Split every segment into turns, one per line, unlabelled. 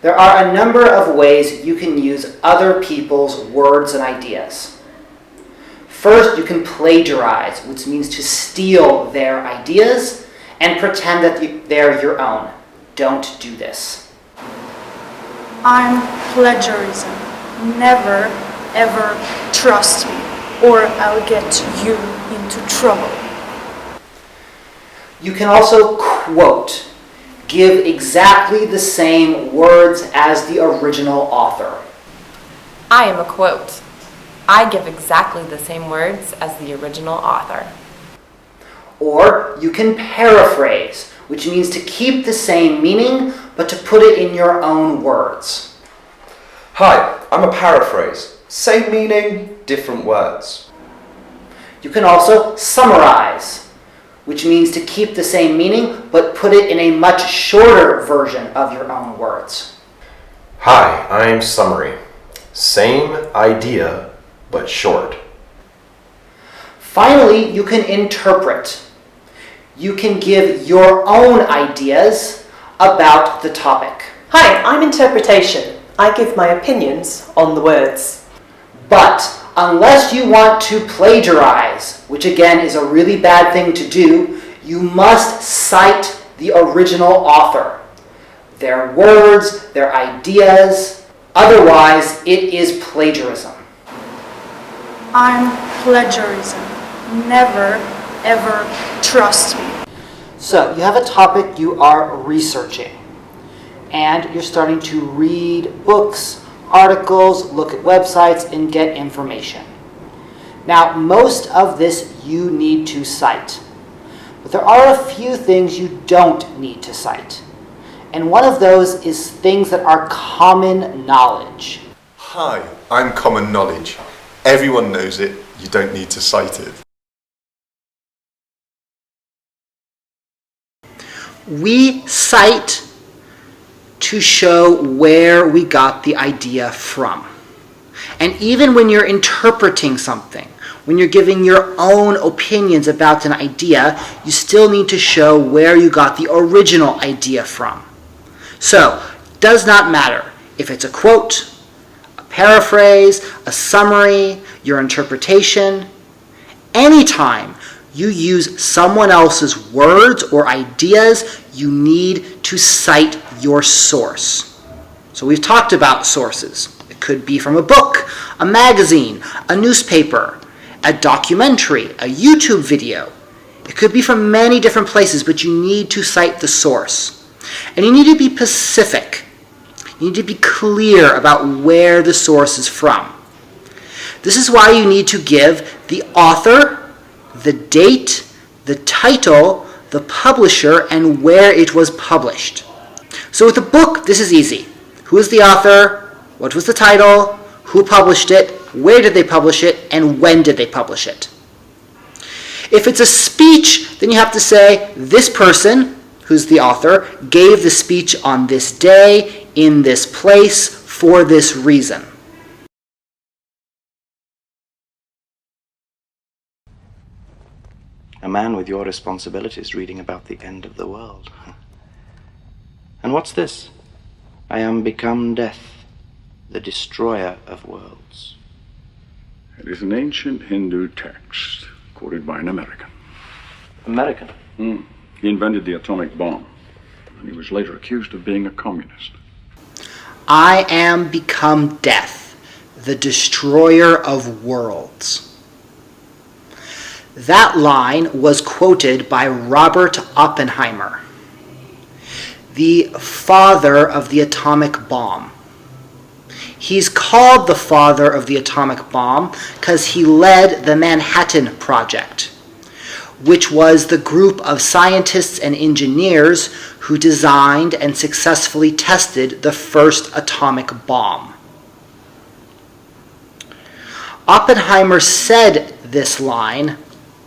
There are a number of ways you can use other people's words and ideas. First, you can plagiarize, which means to steal their ideas and pretend that they're your own. Don't do this.
I'm plagiarism. Never, ever trust me, or I'll get you into trouble.
You can also quote. Give exactly the same words as the original author.
I am a quote. I give exactly the same words as the original author.
Or you can paraphrase, which means to keep the same meaning, but to put it in your own words.
Hi, I'm a paraphrase. Same meaning, different words.
You can also summarize, which means to keep the same meaning, but put it in a much shorter version of your own words.
Hi, I'm Summary. Same idea, but short.
Finally, you can interpret. You can give your own ideas about the topic.
Hi, I'm Interpretation. I give my opinions on the words.
But unless you want to plagiarize, which again is a really bad thing to do, you must cite the original author, their words, their ideas. Otherwise, it is plagiarism.
I'm plagiarism. Never, ever trust me.
So you have a topic you are researching, and you're starting to read books, articles, look at websites, and get information. Now, most of this you need to cite, but there are a few things you don't need to cite. And one of those is things that are common knowledge.
Hi, I'm Common Knowledge. Everyone knows it, you don't need to cite it.
We cite to show where we got the idea from. And even when you're interpreting something, when you're giving your own opinions about an idea, you still need to show where you got the original idea from. So, it does not matter if it's a quote, a paraphrase, a summary, your interpretation. Anytime you use someone else's words or ideas, you need to cite your source. So we've talked about sources. It could be from a book, a magazine, a newspaper, a documentary, a YouTube video. It could be from many different places, but you need to cite the source. And you need to be specific. You need to be clear about where the source is from. This is why you need to give the author, the date, the title, the publisher, and where it was published. So with a book, this is easy. Who is the author? What was the title? Who published it? Where did they publish it? And when did they publish it? If it's a speech, then you have to say, this person, who's the author, gave the speech on this day, in this place, for this reason.
A man with your responsibilities reading about the end of the world. And what's this? I am become death, the destroyer of worlds.
It is an ancient Hindu text, quoted by an American.
American?
He invented the atomic bomb, and he was later accused of being a communist.
I am become death, the destroyer of worlds. That line was quoted by Robert Oppenheimer, the father of the atomic bomb. He's called the father of the atomic bomb because he led the Manhattan Project, which was the group of scientists and engineers who designed and successfully tested the first atomic bomb. Oppenheimer said this line,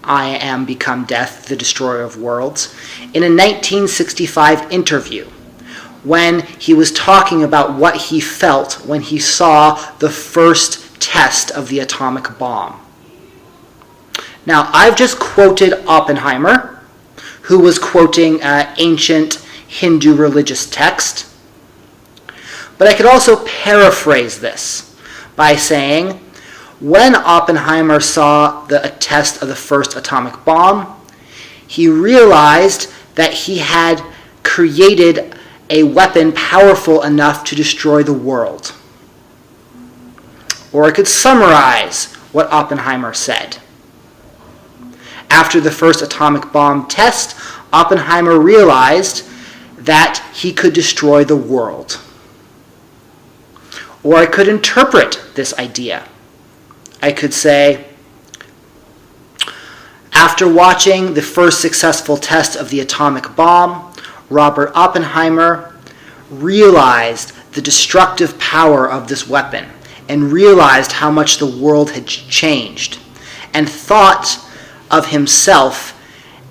I am become death, the destroyer of worlds, in a 1965 interview when he was talking about what he felt when he saw the first test of the atomic bomb. Now, I've just quoted Oppenheimer, who was quoting ancient Hindu religious text, But I could also paraphrase this by saying, when Oppenheimer saw the test of the first atomic bomb, he realized that he had created a weapon powerful enough to destroy the world. Or I could summarize what Oppenheimer said. After the first atomic bomb test, Oppenheimer realized that he could destroy the world. Or I could interpret this idea. I could say, after watching the first successful test of the atomic bomb, Robert Oppenheimer realized the destructive power of this weapon and realized how much the world had changed and thought of himself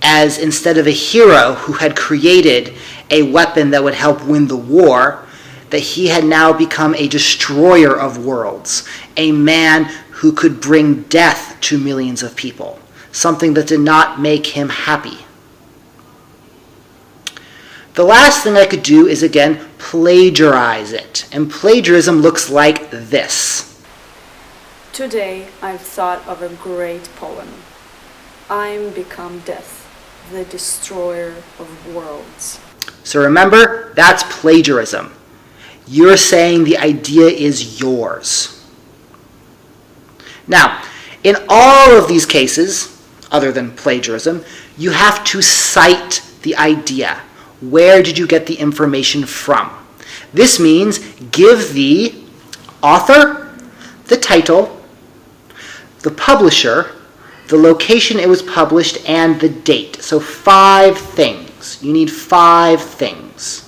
as, instead of a hero who had created a weapon that would help win the war, that he had now become a destroyer of worlds, a man who could bring death to millions of people, something that did not make him happy. The last thing I could do is, again, plagiarize it. And plagiarism looks like this.
Today I've thought of a great poem. I'm become death, the destroyer of worlds.
So remember, that's plagiarism. You're saying the idea is yours. Now, in all of these cases, other than plagiarism, you have to cite the idea. Where did you get the information from? This means give the author, the title, the publisher, the location it was published, and the date. So 5 things. You need 5 things.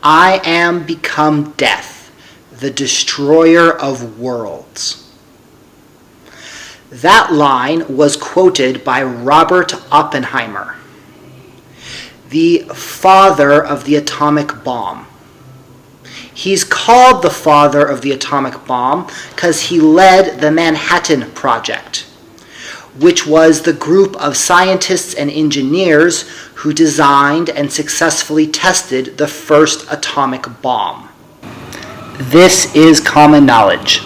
I am become death, the destroyer of worlds. That line was quoted by Robert Oppenheimer, the father of the atomic bomb. He's called the father of the atomic bomb because he led the Manhattan Project, which was the group of scientists and engineers who designed and successfully tested the first atomic bomb. This is common knowledge.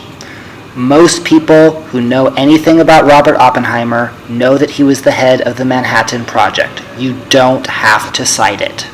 Most people who know anything about Robert Oppenheimer know that he was the head of the Manhattan Project. You don't have to cite it.